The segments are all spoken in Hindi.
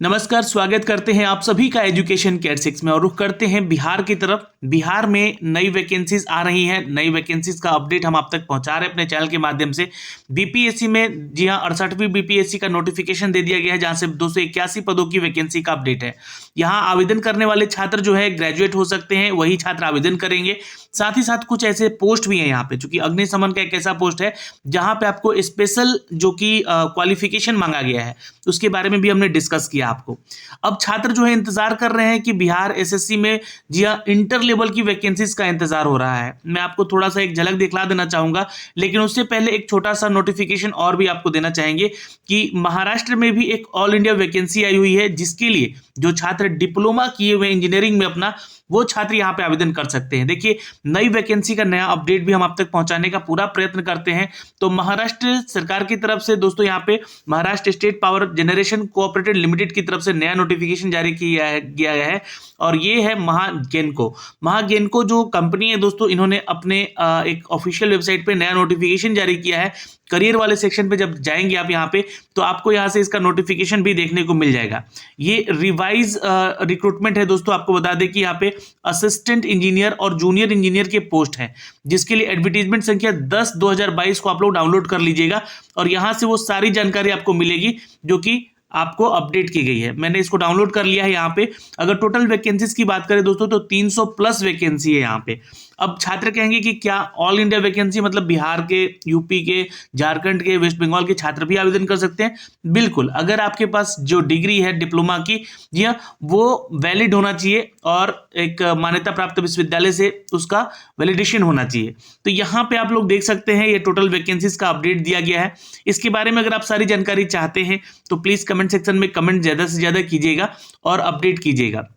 नमस्कार, स्वागत करते हैं आप सभी का एजुकेशन केयर 6 में और रुख करते हैं बिहार की तरफ। बिहार में नई वैकेंसीज आ रही हैं। नई वैकेंसीज का अपडेट हम आप तक पहुंचा रहे हैं अपने चैनल के माध्यम से। बीपीएससी में जी हाँ 68वीं बीपीएससी का नोटिफिकेशन दे दिया गया है, जहां से 281 पदों की वैकेंसी का अपडेट है। यहाँ आवेदन करने वाले छात्र जो है ग्रेजुएट हो सकते हैं, वही छात्र आवेदन करेंगे। साथ ही साथ कुछ ऐसे पोस्ट भी हैं यहाँ पे, चूंकि अग्निशमन का एक ऐसा पोस्ट है जहां पे आपको स्पेशल जो कि क्वालिफिकेशन मांगा गया है, उसके बारे में भी हमने डिस्कस किया आपको। अब छात्र जो है इंतजार कर रहे हैं कि बिहार एसएससी में जी हाँ इंटर लेवल की वैकेंसीज का इंतजार हो रहा है। मैं आपको थोड़ा सा एक झलक दिखला देना चाहूंगा, लेकिन उससे पहले एक छोटा सा नोटिफिकेशन और भी आपको देना चाहेंगे कि महाराष्ट्र में भी एक ऑल इंडिया वैकेंसी आई हुई है, जिसके लिए जो छात्र डिप्लोमा किए हुए इंजीनियरिंग में अपना, वो छात्र यहाँ पे आवेदन कर सकते हैं। देखिए, नई वैकेंसी का नया अपडेट भी हम आप तक पहुंचाने का पूरा प्रयत्न करते हैं। तो महाराष्ट्र सरकार की तरफ से दोस्तों यहाँ पे Maharashtra state power generation cooperative limited की तरफ से नया नोटिफिकेशन जारी किया गया है और ये है महागेनको जो कंपनी है दोस्तों, इन्होंने अपने एक ऑफिशियल वेबसाइट पे नया नोटिफिकेशन जारी किया है। करियर वाले सेक्शन पे जब जाएंगे आप यहाँ पे, तो आपको यहाँ से इसका नोटिफिकेशन भी देखने को मिल जाएगा। ये रिवाइज रिक्रूटमेंट है दोस्तों। आपको बता दें कि यहाँ पे असिस्टेंट इंजीनियर और जूनियर इंजीनियर के पोस्ट हैं, जिसके लिए एडवर्टीजमेंट संख्या 10/2022 को आप लोग डाउनलोड कर लीजिएगा और यहाँ से वो सारी जानकारी आपको मिलेगी जो कि आपको अपडेट की गई है। मैंने इसको डाउनलोड कर लिया है। यहाँ पे अगर टोटल वैकेंसीज की बात करें दोस्तों, तो 300 प्लस वैकेंसी है यहाँ पे। अब छात्र कहेंगे कि क्या ऑल इंडिया वैकेंसी मतलब बिहार के, यूपी के, झारखंड के, वेस्ट बंगाल के छात्र भी आवेदन कर सकते हैं? बिल्कुल, अगर आपके पास जो डिग्री है डिप्लोमा की, जी हाँ, वो वैलिड होना चाहिए और एक मान्यता प्राप्त विश्वविद्यालय से उसका वैलिडेशन होना चाहिए। तो यहाँ पे आप लोग देख सकते हैं ये टोटल वैकेंसीज का अपडेट दिया गया है। इसके बारे में अगर आप सारी जानकारी चाहते हैं तो प्लीज कमेंट सेक्शन में कमेंट ज्यादा से ज्यादा कीजिएगा और अपडेट कीजिएगा।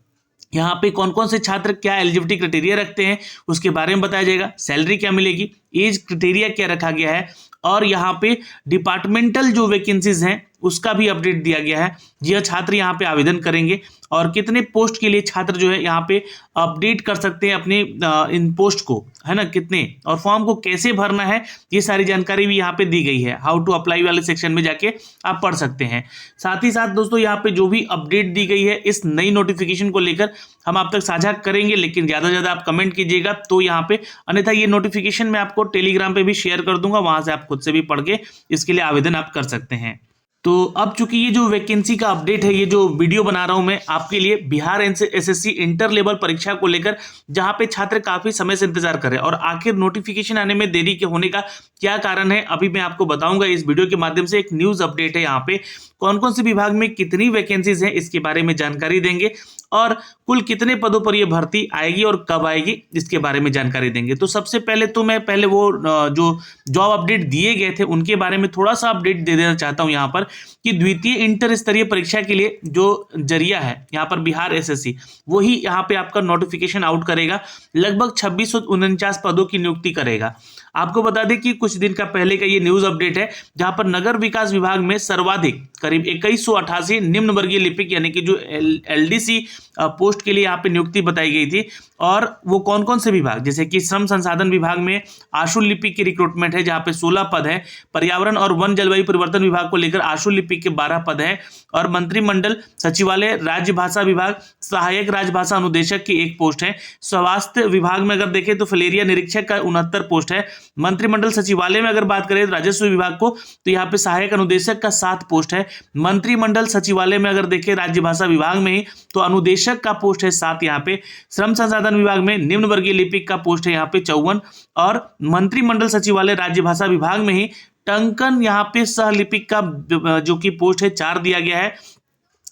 यहाँ पे कौन कौन से छात्र क्या एलिजिबिलिटी क्राइटेरिया रखते हैं उसके बारे में बताया जाएगा। सैलरी क्या मिलेगी, एज क्राइटेरिया क्या रखा गया है, और यहाँ पे डिपार्टमेंटल जो वैकेंसीज हैं उसका भी अपडेट दिया गया है। यह छात्र यहाँ पे आवेदन करेंगे और कितने पोस्ट के लिए छात्र जो है यहाँ पे अपडेट कर सकते हैं अपने इन पोस्ट को, है ना, कितने, और फॉर्म को कैसे भरना है, ये सारी जानकारी भी यहाँ पे दी गई है। हाउ टू अप्लाई वाले सेक्शन में जाके आप पढ़ सकते हैं। साथ ही साथ दोस्तों यहाँ पे जो भी अपडेट दी गई है इस नई नोटिफिकेशन को लेकर हम आप तक साझा करेंगे, लेकिन ज़्यादा से ज़्यादा आप कमेंट कीजिएगा तो यहाँ पे, अन्यथा ये नोटिफिकेशन मैं आपको टेलीग्राम पे भी शेयर कर दूंगा, वहां से आप खुद से भी पढ़ के इसके लिए आवेदन आप कर सकते हैं। तो अब चूंकि ये जो वैकेंसी का अपडेट है, ये जो वीडियो बना रहा हूं मैं आपके लिए बिहार एसएससी इंटर लेवल परीक्षा को लेकर, जहां पे छात्र काफी समय से इंतजार कर रहे हैं और आखिर नोटिफिकेशन आने में देरी के होने का क्या कारण है अभी मैं आपको बताऊंगा इस वीडियो के माध्यम से। एक न्यूज अपडेट है, यहाँ पे कौन कौन से विभाग में कितनी वैकेंसीज हैं इसके बारे में जानकारी देंगे और कुल कितने पदों पर यह भर्ती आएगी और कब आएगी इसके बारे में जानकारी देंगे। तो सबसे पहले तो मैं वो जो जॉब अपडेट दिए गए थे उनके बारे में थोड़ा सा अपडेट दे देना चाहता हूं यहाँ पर, कि द्वितीय इंटर स्तरीय परीक्षा के लिए जो जरिया है यहाँ पर बिहार एसएससी, वही यहाँ पे आपका नोटिफिकेशन आउट करेगा। लगभग 2649 पदों की नियुक्ति करेगा। आपको बता दें कि कुछ दिन का पहले का ये न्यूज अपडेट है, जहां पर नगर विकास विभाग में सर्वाधिक करीब 2188 निम्न वर्गीय लिपिक यानी कि जो एलडीसी पोस्ट के लिए यहाँ पे नियुक्ति बताई गई थी। और वो कौन कौन से विभाग, जैसे कि श्रम संसाधन विभाग में आशु लिपिक की रिक्रूटमेंट है जहाँ पे 16 पद है। पर्यावरण और वन जलवायु परिवर्तन विभाग को लेकर आशु लिपिक के 12 पद है। और मंत्रिमंडल सचिवालय राजभाषा विभाग सहायक राजभाषा अनुदेशक की 1 पोस्ट है। स्वास्थ्य विभाग में अगर देखें तो फलेरिया निरीक्षक का 69 पोस्ट है। मंत्रिमंडल सचिवालय में अगर बात करें राजस्व विभाग को, तो यहाँ पे सहायक अनुदेशक का 7 पोस्ट है। मंत्रिमंडल सचिवालय में अगर देखें राज्य भाषा विभाग में ही, तो अनुदेशक का पोस्ट है 7 यहाँ पे। श्रम संसाधन विभाग में निम्न वर्गीय लिपिक का पोस्ट है यहाँ पे 54। और मंत्रिमंडल सचिवालय राज्य भाषा विभाग में ही टंकन यहाँ पे सह लिपिक का जो कि पोस्ट है 4 दिया गया है।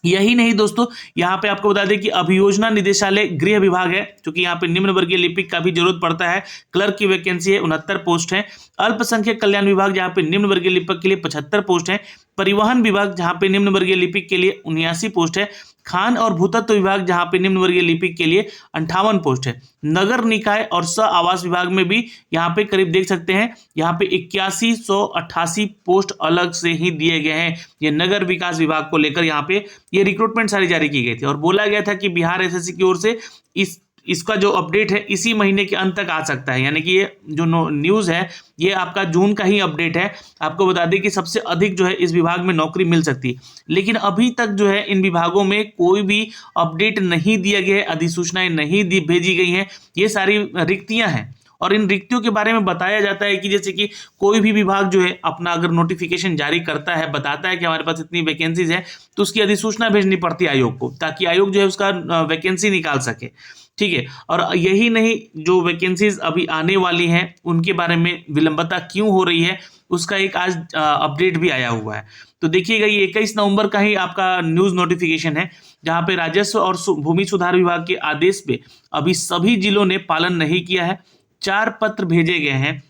यही नहीं दोस्तों, यहाँ पे आपको बता दें कि अभियोजना निदेशालय गृह विभाग है, क्योंकि यहाँ पे निम्न वर्गीय लिपिक का भी जरूरत पड़ता है। क्लर्क की वैकेंसी है, 69 पोस्ट है। अल्पसंख्यक कल्याण विभाग जहाँ पे निम्न वर्गीय लिपिक के लिए 75 पोस्ट है। परिवहन विभाग जहाँ पे निम्न वर्गीय लिपिक के लिए 79 पोस्ट है। खान और भूतत्व विभाग जहाँ पे निम्न वर्गीय लिपिक के लिए 58 पोस्ट है। नगर निकाय और सह आवास विभाग में भी यहाँ पे करीब देख सकते हैं, यहाँ पे 8188 पोस्ट अलग से ही दिए गए हैं। ये नगर विकास विभाग को लेकर यहाँ पे ये रिक्रूटमेंट सारी जारी की गई थी और बोला गया था कि बिहार एसएससी की ओर से इस इसका जो अपडेट है इसी महीने के अंत तक आ सकता है, यानी कि ये जो न्यूज़ है ये आपका जून का ही अपडेट है। आपको बता दें कि सबसे अधिक जो है इस विभाग में नौकरी मिल सकती है, लेकिन अभी तक जो है इन विभागों में कोई भी अपडेट नहीं दिया गया है, अधिसूचनाएं नहीं भेजी गई हैं। ये सारी रिक्तियां हैं और इन रिक्तियों के बारे में बताया जाता है कि जैसे कि कोई भी विभाग जो है अपना अगर नोटिफिकेशन जारी करता है, बताता है कि हमारे पास इतनी वैकेंसीज है, तो उसकी अधिसूचना भेजनी पड़ती है आयोग को, ताकि आयोग जो है उसका वैकेंसी निकाल सके। ठीक है, और यही नहीं, जो वैकेंसीज अभी आने वाली हैं उनके बारे में विलंबता क्यों हो रही है उसका एक आज अपडेट भी आया हुआ है। तो देखिएगा, ये 21 नवंबर का ही आपका न्यूज़ नोटिफिकेशन है, जहां पे राजस्व और भूमि सुधार विभाग के आदेश पे अभी सभी जिलों ने पालन नहीं किया है। 4 पत्र भेजे गए हैं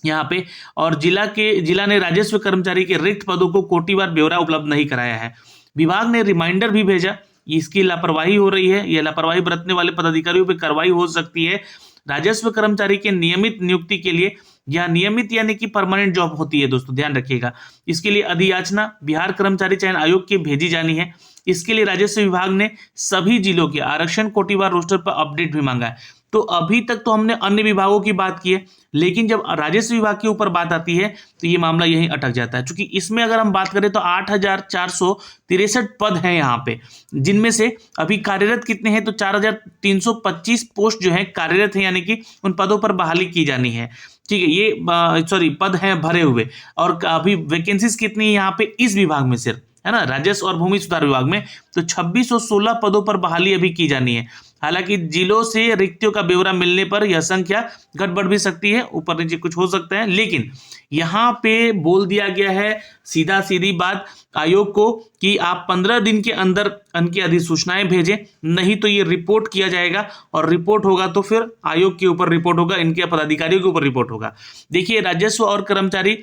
यहाँ पे, और जिला ने राजस्व कर्मचारी के रिक्त पदों को कोटिवार ब्यौरा उपलब्ध नहीं कराया है। विभाग ने रिमाइंडर भी भेजा, इसकी लापरवाही हो रही है, यह लापरवाही बरतने वाले पदाधिकारियों पर कार्रवाई हो सकती है। राजस्व कर्मचारी के नियमित नियुक्ति के लिए, या नियमित यानी कि परमानेंट जॉब होती है दोस्तों, ध्यान रखिएगा, इसके लिए अधियाचना बिहार कर्मचारी चयन आयोग के भेजी जानी है। इसके लिए राजस्व विभाग ने सभी जिलों के आरक्षण कोटिवार रोस्टर पर अपडेट भी मांगा है। तो अभी तक तो हमने अन्य विभागों की बात की है, लेकिन जब राजस्व विभाग के ऊपर बात आती है तो ये मामला यहीं अटक जाता है, क्योंकि इसमें अगर हम बात करें तो 8,463 पद हैं यहाँ पे, जिनमें से अभी कार्यरत कितने हैं, तो 4,325 पोस्ट जो है कार्यरत है, यानी कि उन पदों पर बहाली की जानी है। ठीक है, ये पद हैं भरे हुए, और अभी वैकेंसीज कितनी है यहाँ पे इस विभाग में सिर्फ, है ना, राजस्व और भूमि सुधार विभाग में, तो 2616 पदों पर बहाली अभी की जानी है। हालांकि जिलों से रिक्तियों का ब्यौरा मिलने पर यह संख्या घट बढ़ भी सकती है, ऊपर नीचे कुछ हो सकता है, लेकिन यहाँ पे बोल दिया गया है सीधा सीधी बात आयोग को कि आप 15 दिन के अंदर इनकी अधिसूचनाएं भेजें, नहीं तो ये रिपोर्ट किया जाएगा, और रिपोर्ट होगा तो फिर आयोग के ऊपर रिपोर्ट होगा, इनके पदाधिकारियों के ऊपर रिपोर्ट होगा। देखिए, राजस्व और कर्मचारी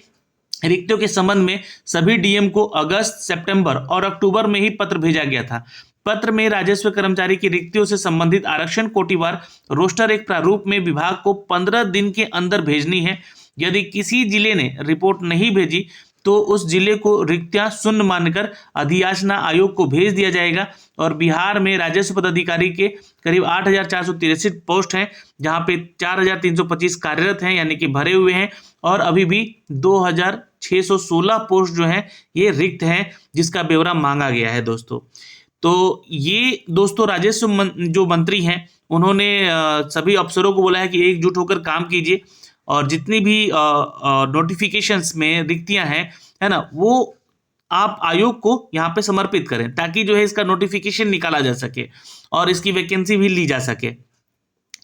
रिक्तियों के संबंध में सभी डीएम को अगस्त, सितंबर और अक्टूबर में ही पत्र भेजा गया था। पत्र में राजस्व कर्मचारी की रिक्तियों से संबंधित आरक्षण कोटिवार रोस्टर एक प्रारूप में विभाग को 15 दिन के अंदर भेजनी है। यदि किसी जिले ने रिपोर्ट नहीं भेजी तो उस जिले को रिक्तियां शून्य मानकर अधियाचना आयोग को भेज दिया जाएगा। और बिहार में राजस्व पदाधिकारी के करीब 8,463 पोस्ट हैं, जहां पे 4,325 कार्यरत हैं, यानी कि भरे हुए हैं, और अभी भी 2,616 पोस्ट जो हैं ये रिक्त हैं, जिसका ब्यौरा मांगा गया है दोस्तों। तो ये दोस्तों राजस्व जो मंत्री हैं उन्होंने सभी अफसरों को बोला है कि एकजुट होकर काम कीजिए, और जितनी भी नोटिफिकेशंस में रिक्तियां हैं, है ना, वो आप आयोग को यहाँ पे समर्पित करें, ताकि जो है इसका नोटिफिकेशन निकाला जा सके और इसकी वैकेंसी भी ली जा सके।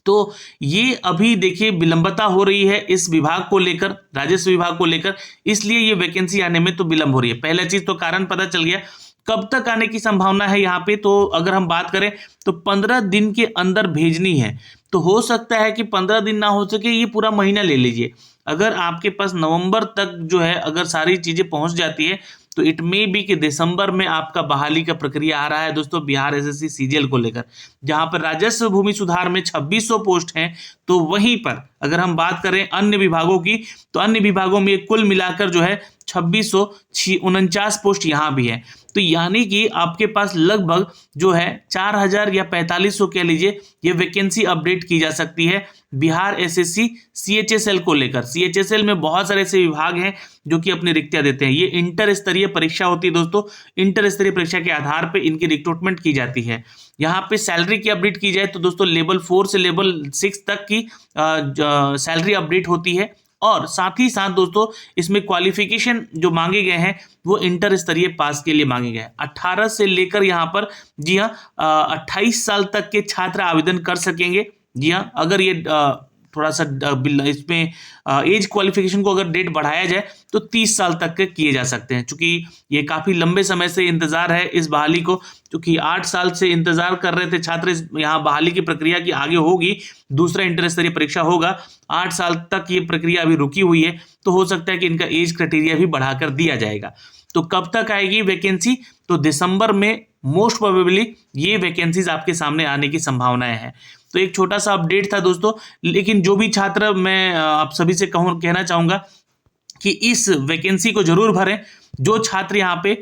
तो ये अभी देखिए विलंबता हो रही है इस विभाग को लेकर, राजस्व विभाग को लेकर, इसलिए ये वैकेंसी आने में तो विलंब हो रही है। पहला चीज तो कारण पता चल गया, कब तक आने की संभावना है यहाँ पे, तो अगर हम बात करें तो 15 दिन के अंदर भेजनी है। तो हो सकता है कि 15 दिन ना हो सके, ये पूरा महीना ले लीजिए। अगर आपके पास नवंबर तक जो है अगर सारी चीजें पहुंच जाती है तो इट मे बी कि दिसंबर में आपका बहाली का प्रक्रिया आ रहा है दोस्तों, बिहार एसएससी सीजीएल को लेकर, जहां पर राजस्व भूमि सुधार में 2600 पोस्ट हैं। तो वहीं पर अगर हम बात करें अन्य विभागों की, तो अन्य विभागों में कुल मिलाकर जो है 2649 पोस्ट यहाँ भी है। तो यानी कि आपके पास लगभग जो है 4,000 या 4,500 कह लीजिए, ये वैकेंसी अपडेट की जा सकती है बिहार एसएससी सीएचएसएल को लेकर। सीएचएसएल में बहुत सारे ऐसे विभाग हैं जो कि अपनी रिक्तियां देते हैं। ये इंटर स्तरीय परीक्षा होती है दोस्तों, इंटर स्तरीय परीक्षा के आधार पे इनकी रिक्रूटमेंट की जाती है। यहाँ पे सैलरी की अपडेट की जाए तो दोस्तों लेवल 4 से लेवल 6 तक की सैलरी अपडेट होती है, और साथ ही साथ दोस्तों इसमें क्वालिफिकेशन जो मांगे गए हैं वो इंटर स्तरीय पास के लिए मांगे गए हैं। 18 से लेकर यहाँ पर जी हाँ 28 साल तक के छात्र आवेदन कर सकेंगे। जी हाँ, अगर ये थोड़ा सा इसमें एज क्वालिफिकेशन को अगर डेट बढ़ाया जाए तो 30 साल तक के किए जा सकते हैं, क्योंकि ये काफ़ी लंबे समय से इंतज़ार है इस बहाली को, क्योंकि 8 साल से इंतज़ार कर रहे थे छात्र। यहाँ बहाली की प्रक्रिया की आगे होगी, दूसरा इंटर स्तरीय परीक्षा होगा, 8 साल तक ये प्रक्रिया अभी रुकी हुई है, तो हो सकता है कि इनका एज क्राइटेरिया भी बढ़ाकर दिया जाएगा। तो कब तक आएगी वैकेंसी, तो दिसंबर में मोस्ट प्रोबेबली ये वैकेंसीज आपके सामने आने की संभावनाएं हैं। तो एक छोटा सा अपडेट था दोस्तों, लेकिन जो भी छात्र, मैं आप सभी से कहना चाहूँगा कि इस वैकेंसी को जरूर भरें, जो छात्र यहाँ पे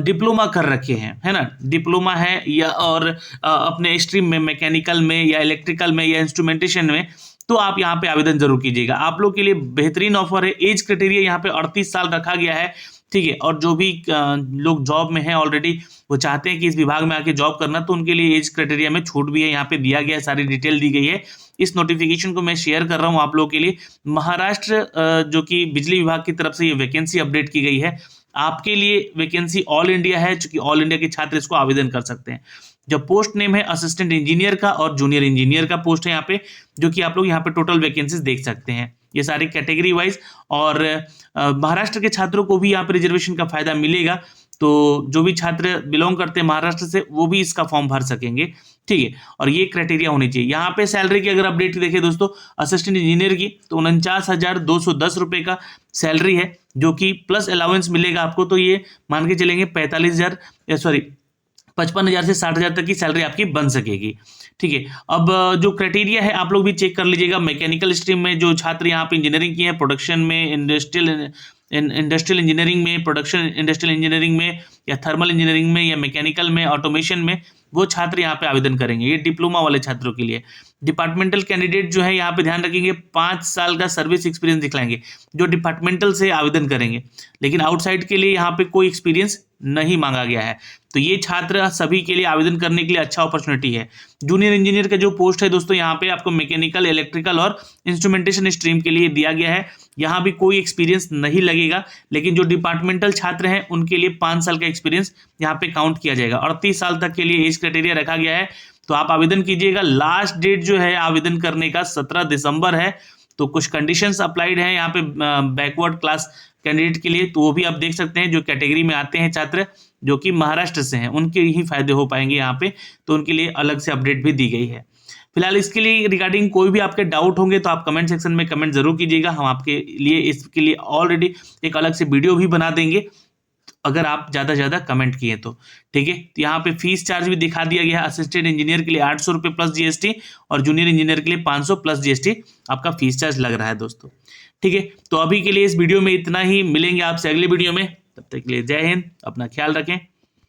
डिप्लोमा कर रखे हैं, है ना, डिप्लोमा है या और अपने स्ट्रीम में मैकेनिकल में या इलेक्ट्रिकल में या इंस्ट्रूमेंटेशन में, तो आप यहाँ पे आवेदन जरूर कीजिएगा। आप लोग के लिए बेहतरीन ऑफर है। एज क्राइटेरिया यहाँ पे 38 साल रखा गया है, ठीक है। और जो भी लोग जॉब में हैं ऑलरेडी, वो चाहते हैं कि इस विभाग में आके जॉब करना, तो उनके लिए एज क्राइटेरिया में छूट भी है, यहाँ पे दिया गया है, सारी डिटेल दी गई है। इस नोटिफिकेशन को मैं शेयर कर रहा हूँ आप लोगों के लिए। महाराष्ट्र जो कि बिजली विभाग की तरफ से ये वैकेंसी अपडेट की गई है, आपके लिए वैकेंसी ऑल इंडिया है, चूंकि ऑल इंडिया के छात्र इसको आवेदन कर सकते हैं। जो पोस्ट नेम है असिस्टेंट इंजीनियर का और जूनियर इंजीनियर का पोस्ट है यहाँ पे, जो कि आप लोग यहाँ पे टोटल वैकेंसीज देख सकते हैं, ये सारी कैटेगरी वाइज। और महाराष्ट्र के छात्रों को भी यहाँ पे रिजर्वेशन का फायदा मिलेगा, तो जो भी छात्र बिलोंग करते हैं महाराष्ट्र से वो भी इसका फॉर्म भर सकेंगे, ठीक है। और ये क्राइटेरिया होनी चाहिए। यहाँ पे सैलरी की अगर अपडेट देखें दोस्तों, असिस्टेंट इंजीनियर की तो 49,210 रुपये का सैलरी है, जो कि प्लस अलाउंस मिलेगा आपको, तो ये मान के चलेंगे 55,000 से 60,000 तक की सैलरी आपकी बन सकेगी, ठीक है। अब जो क्राइटेरिया है आप लोग भी चेक कर लीजिएगा। मैकेनिकल स्ट्रीम में जो छात्र यहाँ पे इंजीनियरिंग की है, प्रोडक्शन में, इंडस्ट्रियल इंजीनियरिंग में, प्रोडक्शन इंडस्ट्रियल इंजीनियरिंग में, या थर्मल इंजीनियरिंग में, या मैकेनिकल में, ऑटोमेशन में, वो छात्र यहाँ पे आवेदन करेंगे। ये डिप्लोमा वाले छात्रों के लिए। डिपार्टमेंटल कैंडिडेट जो है यहाँ पे ध्यान रखेंगे 5 साल का सर्विस एक्सपीरियंस दिखलाएंगे, जो डिपार्टमेंटल से आवेदन करेंगे, लेकिन आउटसाइड के लिए यहाँ पे कोई एक्सपीरियंस नहीं मांगा गया है। तो ये छात्र सभी के लिए आवेदन करने के लिए अच्छा अपॉर्चुनिटी है। जूनियर इंजीनियर का जो पोस्ट है दोस्तों, यहाँ पे आपको मैकेनिकल, इलेक्ट्रिकल और इंस्ट्रूमेंटेशन स्ट्रीम के लिए दिया गया है। यहाँ भी कोई एक्सपीरियंस नहीं लगेगा, लेकिन जो डिपार्टमेंटल छात्र हैं उनके लिए 5 साल का एक्सपीरियंस यहाँ पे काउंट किया जाएगा। 38 साल तक के लिए एज क्राइटेरिया रखा गया है, तो आप आवेदन कीजिएगा। लास्ट डेट जो है आवेदन करने का 17 दिसंबर है। तो कुछ कंडीशंस अप्लाइड हैं यहाँ पे बैकवर्ड क्लास कैंडिडेट के लिए, तो वो भी आप देख सकते हैं। जो कैटेगरी में आते हैं छात्र जो कि महाराष्ट्र से हैं, उनके ही फायदे हो पाएंगे यहाँ पे, तो उनके लिए अलग से अपडेट भी दी गई है। फिलहाल इसके लिए रिगार्डिंग कोई भी आपके डाउट होंगे तो आप कमेंट सेक्शन में कमेंट जरूर कीजिएगा। हम आपके लिए इसके लिए ऑलरेडी एक अलग से वीडियो भी बना देंगे, अगर आप ज़्यादा से ज़्यादा कमेंट किए तो, ठीक है। तो यहाँ पे फीस चार्ज भी दिखा दिया गया है। असिस्टेंट इंजीनियर के लिए 800 रुपये प्लस GST, और जूनियर इंजीनियर के लिए 500 प्लस GST आपका फीस चार्ज लग रहा है दोस्तों, ठीक है। तो अभी के लिए इस वीडियो में इतना ही, मिलेंगे आपसे अगले वीडियो में, तब तक के लिए जय हिंद, अपना ख्याल रखें।